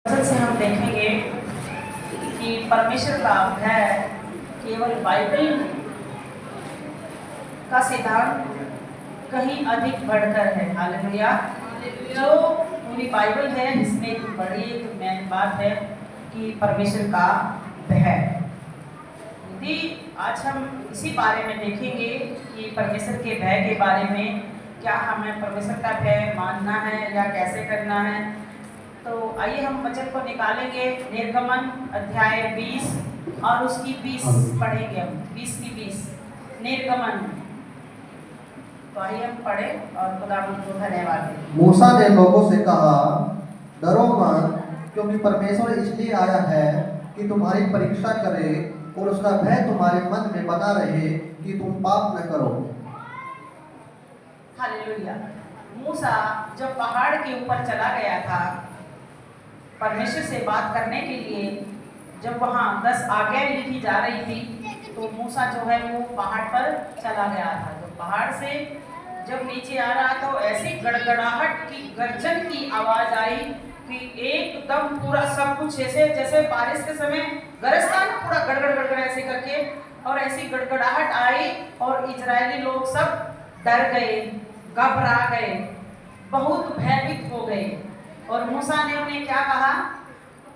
से हम देखेंगे कि परमेश्वर का भय केवल बाइबल का सिद्धांत कहीं अधिक बढ़कर है। हालेलुया। जो पूरी बाइबल है इसमें एक बड़ी मेन बात है कि परमेश्वर का भय। यदि आज हम इसी बारे में देखेंगे कि परमेश्वर के भय के बारे में क्या हमें परमेश्वर का भय मानना है या कैसे करना है, तो आइए हम वचन को निकालेंगे। निर्गमन अध्याय 20 और उसकी 20 पढ़ेंगे हम, 20 की 20 निर्गमन। तो आइए हम पढ़े और खुदावंद को धन्यवाद दें। मूसा ने लोगों से कहा, डरो मत, क्योंकि परमेश्वर इसलिए आया है कि तुम्हारी परीक्षा करे और उसका भय तुम्हारे मन में बना रहे कि तुम पाप न करो। हालेलुया। मूसा जब पहाड़ के ऊपर चला गया था परमेश्वर से बात करने के लिए, जब वहाँ 10 आज्ञाएं लिखी जा रही थी, तो मूसा जो है वो पहाड़ पर चला गया था। तो पहाड़ से जब नीचे आ रहा तो ऐसी गड़गड़ाहट की गर्जन की आवाज आई कि एकदम पूरा सब कुछ ऐसे जैसे बारिश के समय गरजता ना, पूरा गड़गड़ गड़गड़ ऐसे करके, और ऐसी गड़गड़ाहट आई और इजरायली लोग सब डर गए, घबरा गए, बहुत भयभीत हो गए। और मूसा ने उन्हें क्या कहा?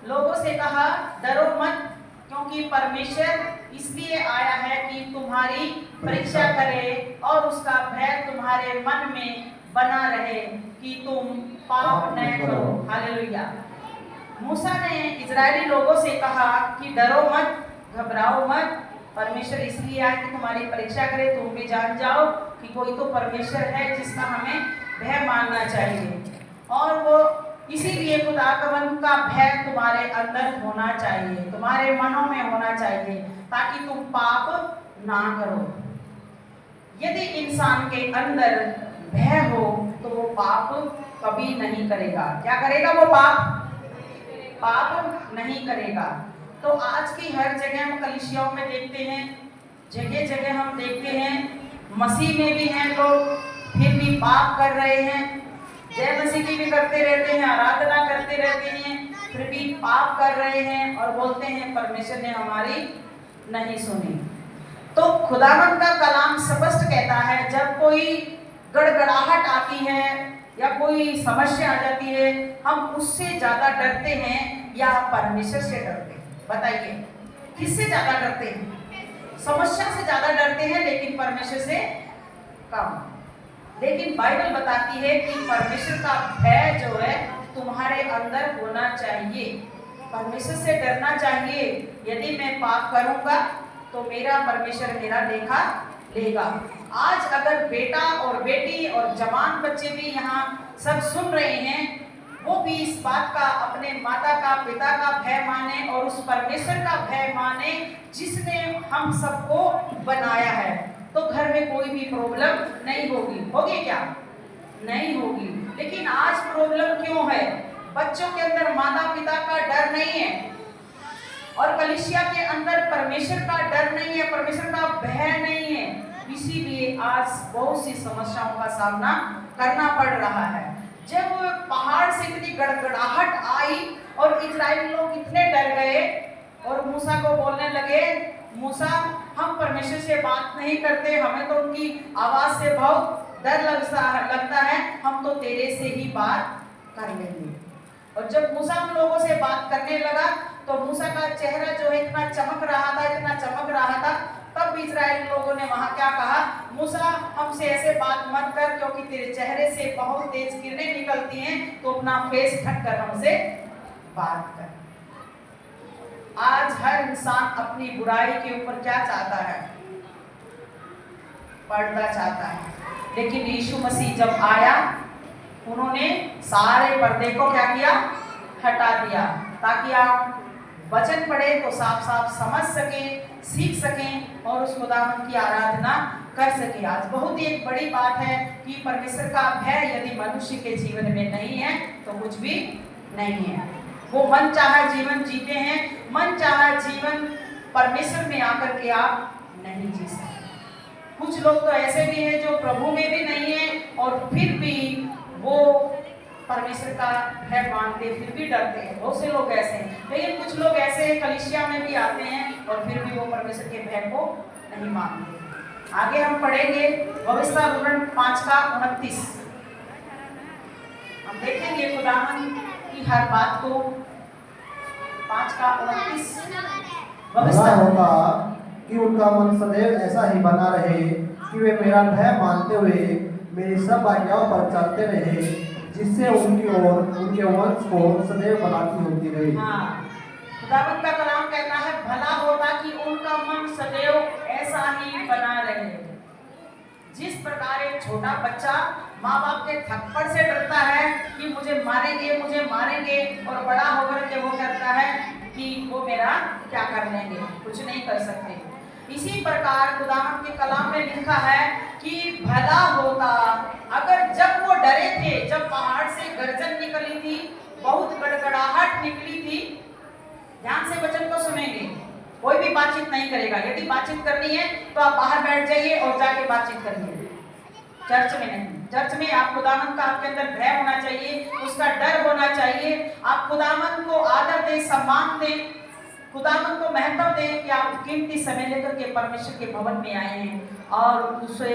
लोगों से कहा, डरो मत, क्योंकि परमेश्वर इसलिए आया है कि तुम्हारी परीक्षा करे और उसका भय तुम्हारे मन में बना रहे कि तुम पाप न करो। हालेलुया। मूसा ने इजरायली लोगों से कहा कि डरो मत, घबराओ मत, परमेश्वर इसलिए आया कि तुम्हारी परीक्षा करे। तुम भी जान जाओ कि कोई तो परमेश्वर है जिसका हमें भय मानना चाहिए, और वो इसीलिए खुदावन का भय तुम्हारे अंदर होना चाहिए, तुम्हारे मनों में होना चाहिए, ताकि तुम पाप ना करो। यदि इंसान के अंदर भय हो तो वो पाप कभी नहीं करेगा। क्या करेगा? वो पाप नहीं करेगा। तो आज की हर जगह हम कलीसियाओं में देखते हैं, जगह जगह हम देखते हैं, मसीह में भी हैं लोग, फिर भी पाप कर रहे हैं। जय मसीह की भी करते रहते हैं, आराधना करते रहते हैं, फिर भी पाप कर रहे हैं और बोलते हैं परमेश्वर ने हमारी नहीं सुनी। तो खुदावन का कलाम स्पष्ट कहता है, जब कोई गड़गड़ाहट आती है या कोई समस्या आ जाती है, हम उससे ज्यादा डरते हैं या परमेश्वर से डरते हैं? बताइए, किससे ज्यादा डरते हैं? समस्या से ज्यादा डरते हैं, लेकिन परमेश्वर से कम। लेकिन बाइबल बताती है कि परमेश्वर का भय जो है तुम्हारे अंदर होना चाहिए, परमेश्वर से डरना चाहिए। यदि मैं पाप करूंगा तो मेरा परमेश्वर मेरा लेखा लेगा। आज अगर बेटा और बेटी और जवान बच्चे भी यहाँ सब सुन रहे हैं, वो भी इस बात का अपने माता का पिता का भय माने और उस परमेश्वर का भय माने जिसने हम सबको बनाया है, तो घर में कोई भी प्रॉब्लम नहीं होगी। होगी क्या? नहीं होगी। लेकिन आज प्रॉब्लम क्यों है? बच्चों के अंदर माता पिता का डर नहीं है और कलीसिया के अंदर परमेश्वर का डर नहीं है, परमेश्वर का भय नहीं है। इसीलिए आज बहुत सी समस्याओं का सामना करना पड़ रहा है। जब पहाड़ से इतनी गड़गड़ाहट आई और इजराइल लोग इतने डर गए और मूसा को बोलने लगे, मूसा हम परमेश्वर से बात नहीं करते, हमें तो उनकी आवाज से बहुत डर लगता है, हम तो तेरे से ही बात कर लेंगे। और जब मूसा उन लोगों से बात करने लगा तो मूसा का चेहरा जो है इतना चमक रहा था, इतना चमक रहा था। तब इजराइल लोगों ने वहां क्या कहा? मूसा हमसे ऐसे बात मत कर, क्योंकि तेरे चेहरे से बहुत तेज किरणें निकलती हैं, तो अपना फेस ढककर हमसे बात कर। आज हर इंसान अपनी बुराई के ऊपर क्या चाहता है? पर्दा चाहता है। लेकिन यीशु मसीह जब आया, उन्होंने सारे पर्दे को क्या किया? हटा दिया, ताकि आप वचन पढ़े तो साफ साफ समझ सकें, सीख सकें और उस खुदावंद की आराधना कर सकें। आज बहुत ही एक बड़ी बात है कि परमेश्वर का भय यदि मनुष्य के जीवन में नहीं है तो कुछ भी नहीं है। वो मन चाहा जीवन जीते हैं, मन चाहा जीवन परमेश्वर में आकर के आप नहीं जी सकते। कुछ लोग तो ऐसे भी हैं जो प्रभु में भी नहीं है और फिर भी वो परमेश्वर का भय मानते फिर भी डरते हैं। बहुत से लोग ऐसे हैं, लेकिन कुछ लोग ऐसे हैं कलीसिया में भी आते हैं और फिर भी वो परमेश्वर के भय को नहीं मानते। आगे हम पढ़ेंगे भविष्य विवरण 5:29। हम देखेंगे खुदावन की हर बात को। 5:29 भला होता कि उनका मन सदैव ऐसा ही बना रहे कि वे मेरा भय मानते हुए मेरी सब आज्ञाओं पर चलते रहे, जिससे उनकी और उनके वंश को सदैव भलाई होती रहे। हाँ, खुदावंद का कलाम कहता है भला होता कि उनका मन सदैव ऐसा ही बना रहे। जिस प्रकार एक छोटा बच्चा माँ बाप के थप्पड़ से डरता है कि मुझे मारेंगे, और बड़ा होकर के वो करता है कि वो मेरा क्या कर लेंगे, कुछ नहीं कर सकते। इसी प्रकार खुदावंद के कलाम में लिखा है कि भला होता अगर जब वो डरे थे, जब पहाड़ से गर्जन निकली थी, बहुत गड़गड़ाहट निकली थी। ध्यान से वचन को सुनेंगे, कोई भी बातचीत नहीं करेगा। यदि बातचीत करनी है तो आप बाहर बैठ जाइए और जाके बातचीत करिए, चर्च में नहीं। चर्च में आप खुदावंद का आपके अंदर भय होना चाहिए, उसका डर होना चाहिए। आप खुदावंद को आदर दें, सम्मान दें, खुदावंद को महत्व दें कि आप कीमती समय लेकर के परमेश्वर के भवन में आए हैं और उसे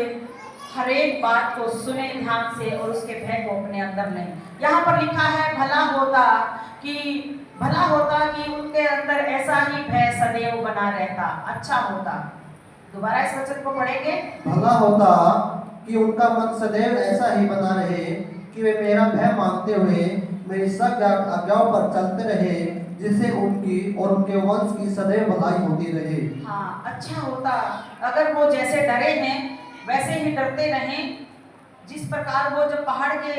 हर एक बात को सुने ध्यान से और उसके भय को अपने अंदर लें। यहाँ पर लिखा है भला होता कि उनके अंदर ऐसा ही भय सदैव बना रहता। अच्छा होता। दोबारा इस वचन को पढ़ेंगे। भला होता कि उनका मन सदैव ऐसा ही बना रहे कि वे मेरा भय मानते हुए मेरी सब आज्ञाओं पर चलते रहे, जिससे उनकी और उनके वंश की सदैव भलाई होती रहे। हाँ, अच्छा होता अगर वो जैसे डरे हैं वैसे ही डरते रहें। जिस प्रकार वो जब पहाड़ के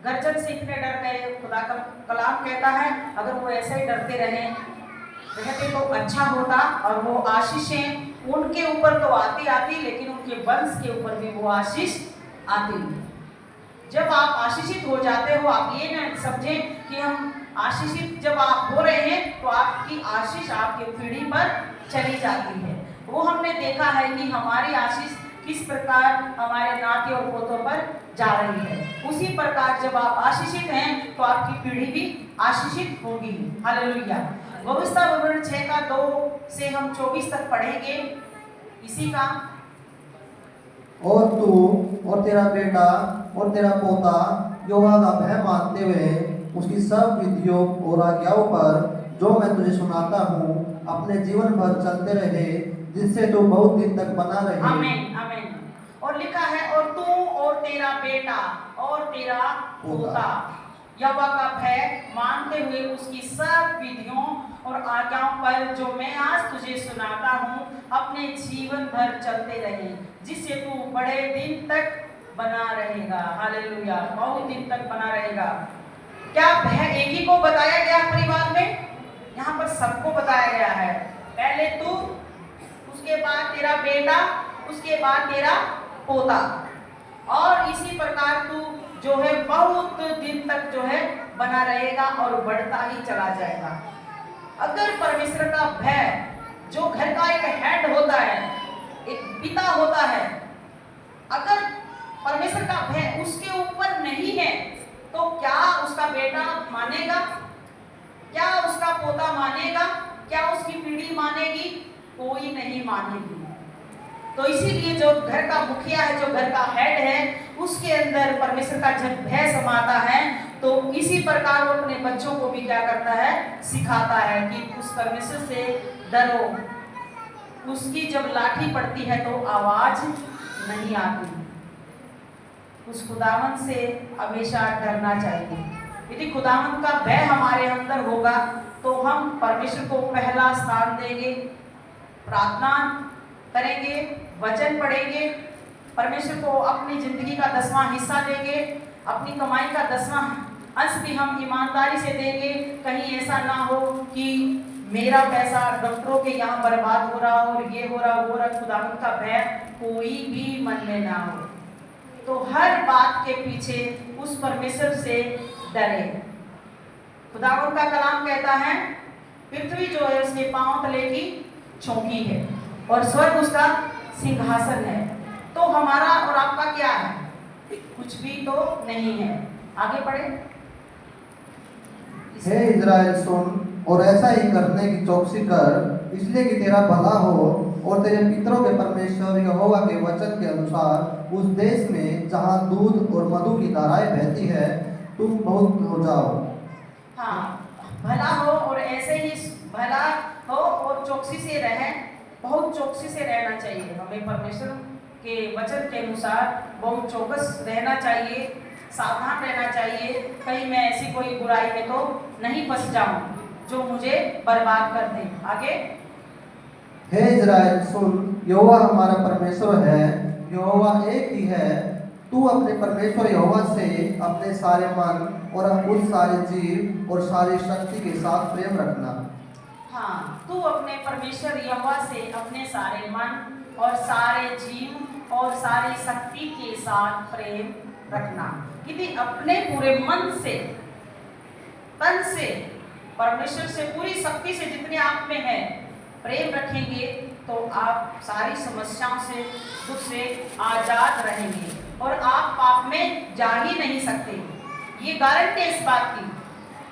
गर्जन से इतने डर गए, खुदा का कलाम कहता है अगर वो ऐसे ही डरते रहते तो अच्छा होता। और वो आशीषें उनके ऊपर तो आती लेकिन उनके वंश के ऊपर भी वो आशीष आती। जब आप आशीषित हो जाते हो, आप ये ना समझें कि हम आशीषित जब आप हो रहे हैं तो आपकी आशीष आपकी पीढ़ी पर चली जाती है। वो हमने देखा है कि हमारी आशीष किस प्रकार हमारे नाते और पोतों पर जा रही है। उसी प्रकार जब आप आशीषित हैं तो आपकी पीढ़ी भी आशीषित होगी। हालेलुया। भविष्य विवरण 6:2 से हम 24 तक पढ़ेंगे इसी का। और तू और तेरा बेटा और तेरा पोता यहोवा का भय मानते हुए उसकी सब विधियों और आज्ञाओं पर जो मैं तुझे सुनाता हूँ अपने जीवन भर चलते रहे, जिससे तू बहुत दिन तक बना रहे। आमीन आमीन। और लिखा है और तू और तेरा बेटा और तेरा पोता यहोवा का भय मानते हुए उसकी सब विधियों और आज्ञाओं पर जो मैं आज तुझे सुनाता हूँ अपने जीवन भर चलते रहे, जिससे तू बड़े दिन तक बना रहेगा। हालेलुया। बहुत दिन तक बना रहेगा। क्या भय एक ही को बताया गया परिवार में? यहाँ पर सबको बताया गया है। पहले तू, उसके बाद तेरा बेटा, उसके बाद तेरा पोता, और इसी प्रकार तू जो है बहुत दिन तक जो है बना रहेगा और बढ़ता ही चला जाएगा। अगर परमेश्वर का भय, जो घर का एक हेड होता है, एक पिता होता है, अगर परमेश्वर का भय उसके ऊपर नहीं है तो क्या उसका बेटा मानेगा? क्या उसका पोता मानेगा? क्या उसकी पीढ़ी मानेगी? कोई नहीं मानेगी। तो इसीलिए जो घर का मुखिया है, जो घर का हेड है, उसके अंदर परमेश्वर का जब भय समाता है तो इसी प्रकार वो अपने बच्चों को भी क्या करता है? सिखाता है कि उस परमेश्वर से डरो। उसकी जब लाठी पड़ती है तो आवाज नहीं आती। उस खुदावन से हमेशा डरना चाहिए। यदि खुदावन का भय हमारे अंदर होगा तो हम परमेश्वर को पहला स्थान देंगे, प्रार्थना करेंगे, वचन पढ़ेंगे, परमेश्वर को अपनी जिंदगी का 10वां हिस्सा देंगे, अपनी कमाई का 10वां अंश भी हम ईमानदारी से देंगे। कहीं ऐसा ना हो कि मेरा पैसा डॉक्टरों के यहाँ बर्बाद हो रहा हो, ये हो रहा वो रहा। खुदावन का भय कोई भी मन में ना हो। तो हर बात के पीछे उस परमेश्वर से डरे। खुदावन का कलाम कहता है पृथ्वी जो है उसके पांव तले की चौकी है और स्वर्ग उसका सिंहासन है। तो हमारा और आपका क्या है? कुछ भी तो नहीं है। आगे पढ़े। हे इज़राइल सुन और ऐसा ही करने की चौकसी कर, इसलिए कि तेरा भला हो और तेरे पितरों के परमेश्वर यहोवा के वचन के अनुसार उस देश में जहाँ दूध और मधु की धाराएं बहती है तुम बहुत हो जाओ। हाँ, भला हो और ऐसे ही भला हो और चौकसी से रहे, बहुत चौकसी से रहना चाहिए। हमें परमेश्वर के वचन के अनुसार बहुत चौकस रहना चाहिए, सावधान रहना चाहिए, कहीं मैं ऐसी कोई बुराई में तो नहीं फंस जाऊं जो मुझे बर्बाद कर दे। आगे, हे इज़राइल सुन, यहोवा हमारा परमेश्वर है, यहोवा एक ही है। तू अपने परमेश्वर यहोवा से अपने सारे मन और उस सारे जीव और सारी शक्ति के साथ प्रेम रखना। हाँ, तू अपने परमेश्वर यहोवा से अपने सारे मन और सारे जीव और सारी शक्ति के साथ प्रेम रखना। यदि अपने पूरे मन से, तन से, परमेश्वर से पूरी शक्ति से जितने आप में है प्रेम रखेंगे तो आप सारी समस्याओं से, दुख से आजाद रहेंगे और आप पाप में जा ही नहीं सकते। ये गारंटी है इस बात की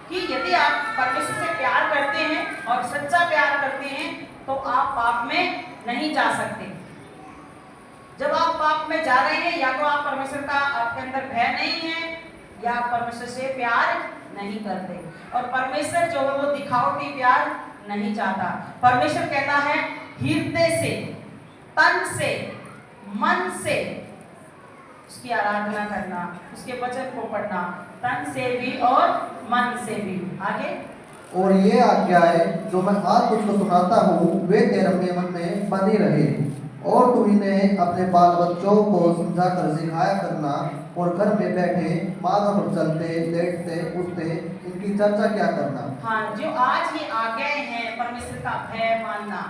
कि यदि आप परमेश्वर से प्यार करते हैं और सच्चा प्यार करते हैं तो आप पाप में नहीं जा सकते। जब आप पाप में जा रहे हैं या तो आप परमेश्वर का, आपके अंदर भय नहीं है या आप परमेश्वर से प्यार नहीं करते। और परमेश्वर जो है वो दिखावटी प्यार नहीं चाहता। परमेश्वर कहता है हृदय से, तन से, मन से उसकी आराधना करना, उसके वचन को पढ़ना, तन से भी और मन से भी। आगे, और ये आज्ञाएं जो मैं आज तुझको सुनाता हूँ वे तेरे मन में बनी रहे और तू इन्हें अपने बाल बच्चों को समझा कर सिखाया करना और घर में बैठे मार्ग पर चलते, लेटते, उठते इनकी चर्चा क्या करना। हाँ, जो आज ये आज्ञाएं हैं परमेश्वर का भय मानना।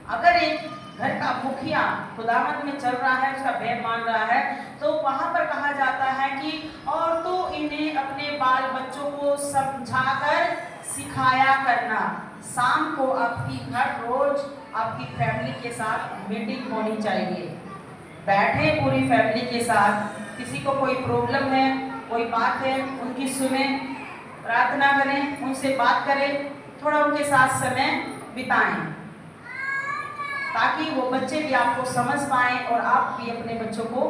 अगर एक घर का मुखिया खुदावंद में चल रहा है, उसका भय मान रहा है, तो वहां पर कहा जाता है कि और तो इन्हें अपने बाल बच्चों को समझाकर सिखाया करना। शाम को आपकी हर रोज आपकी फैमिली के साथ मीटिंग होनी चाहिए। बैठे पूरी फैमिली के साथ, किसी को कोई प्रॉब्लम है, कोई बात है, उनकी सुने, प्रार्थना करें, उनसे बात करें, थोड़ा उनके साथ समय बिताएं ताकि वो बच्चे भी आपको समझ पाएं और आप भी अपने बच्चों को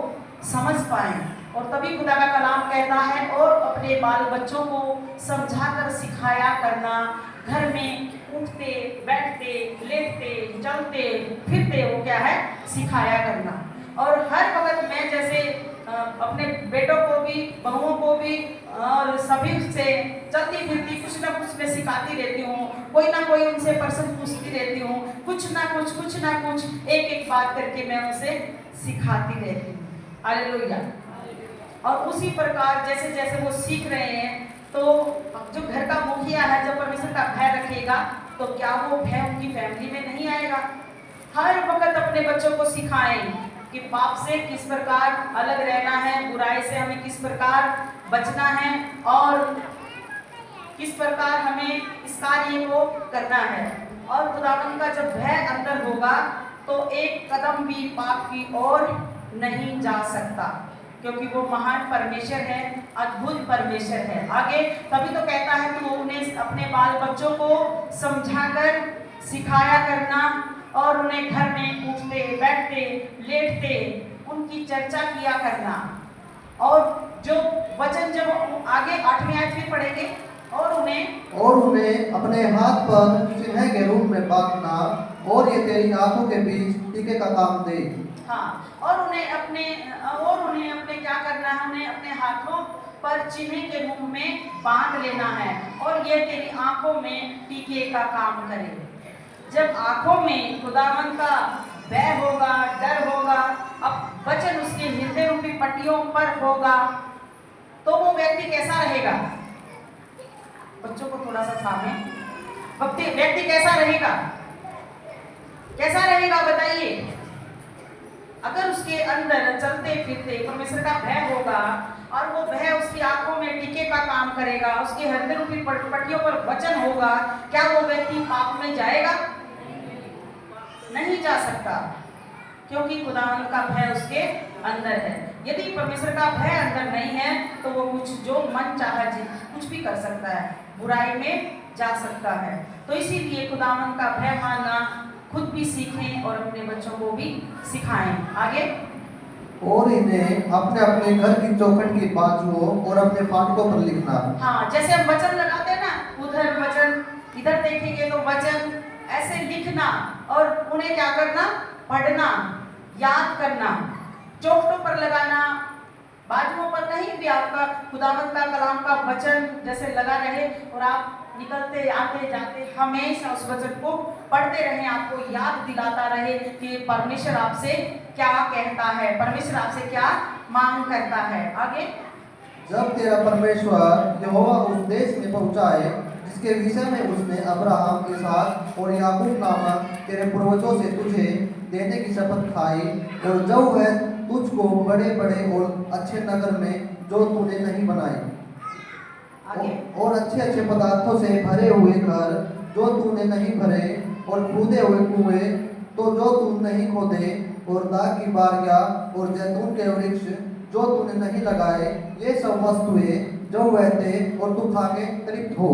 समझ पाएं। और तभी खुदा का कलाम कहता है और अपने बाल बच्चों को समझाकर सिखाया करना। घर में उठते, बैठते, लेटते, चलते, फिरते वो क्या है, सिखाया करना। और हर वक्त मैं जैसे अपने बेटों को भी, बहुओं को भी और सभी से चलती फिरती कुछ ना कुछ मैं सिखाती रहती हूँ, कोई ना कोई उनसे प्रश्न पूछती रहती हूँ, कुछ ना कुछ एक एक बात करके मैं उनसे सिखाती रहती हूँ। हालेलुया। और उसी प्रकार जैसे जैसे वो सीख रहे हैं तो जो घर का मुखिया है, जब परमेश्वर का भय रखेगा तो क्या वो भय उनकी फैमिली में नहीं आएगा। हर वक्त अपने बच्चों को सिखाएं कि पाप से किस प्रकार अलग रहना है, बुराई से हमें किस प्रकार बचना है और किस प्रकार हमें इस कार्य को करना है। और खुदावंद का जब भय अंदर होगा तो एक कदम भी पाप की ओर नहीं जा सकता, क्योंकि वो महान परमेश्वर है, अद्भुत परमेश्वर है। आगे, तभी तो कहता है कि वो उन्हें अपने बाल बच्चों को समझाकर सिखाया करना और उन्हें घर में उठते, बैठते, लेटते उनकी चर्चा किया करना। और जो वचन जब आगे 8वीं आयत में पढ़ेंगे, और उन्हें अपने हाथ पर चिन्ह के रूप में बांधना और ये तेरी आंखों के बीच टीके का काम दे। हाँ, और उन्हें अपने क्या करना है, उन्हें अपने हाथों पर चिन्ह के रूप में बांध लेना है और ये तेरी आंखों में टीके का काम करे। जब आंखों में खुदावंद का भय होगा, डर होगा, अब वचन उसके हृदय रूपी पट्टियों पर होगा, तो वो व्यक्ति कैसा रहेगा? बच्चों को थोड़ा सा सामने, व्यक्ति कैसा रहेगा? कैसा रहेगा बताइए? अगर उसके अंदर चलते फिरते परमेश्वर का भय होगा और वो भय उसकी आंखों में टीके का काम करेगा, उसके हृदय रूपी पट्टियों पर वचन होगा, क्या वो व्यक्ति पाप में जाएगा? नहीं जा सकता, क्योंकि खुदावंद का भय उसके अंदर है। यदि परमेश्वर का भय अंदर नहीं है तो वो कुछ जो मन चाहे कुछ भी कर सकता है। बुराई में जा सकता है। तो इसीलिए खुदावंद का भय मानना खुद भी सीखें और अपने बच्चों को भी सिखाएं। आगे, और इन्हें अपने अपने घर की चौखट की बाजुओं और अपने फाटकों पर लिखना। हाँ, जैसे हम वचन लगाते हैं ना, उधर वचन, इधर देखेंगे तो वचन, ऐसे लिखना और उन्हें क्या करना, पढ़ना, याद करना, चौखटों पर लगाना, बाजुओं पर नहीं भी आपका खुदावंद का कलाम का वचन जैसे लगा रहे और आप निकलते आते जाते हमेशा उस वचन को पढ़ते रहें, आपको याद दिलाता रहे कि परमेश्वर आपसे क्या कहता है, परमेश्वर आपसे क्या मांग करता है। आगे, जब तेरा परमेश्वर यहोवा उस देश में पहुंचाए जिसके विषय में उसने अब्राहम, इसहाक और याकूब नामक तेरे पूर्वजों से तुझे देने की शपथ खाई, और जब वह तुझको बड़े बड़े और अच्छे नगर में जो तूने नहीं बनाए आगे, और अच्छे अच्छे पदार्थों से भरे हुए घर जो तूने नहीं भरे, और खोदे हुए कुएं तो जो तू नहीं खोदे, और दाख की बारियां और जैतून के वृक्ष जो तूने नहीं लगाए, ये सब वस्तुएं जो वह थे और तू खा के तृप्त हो।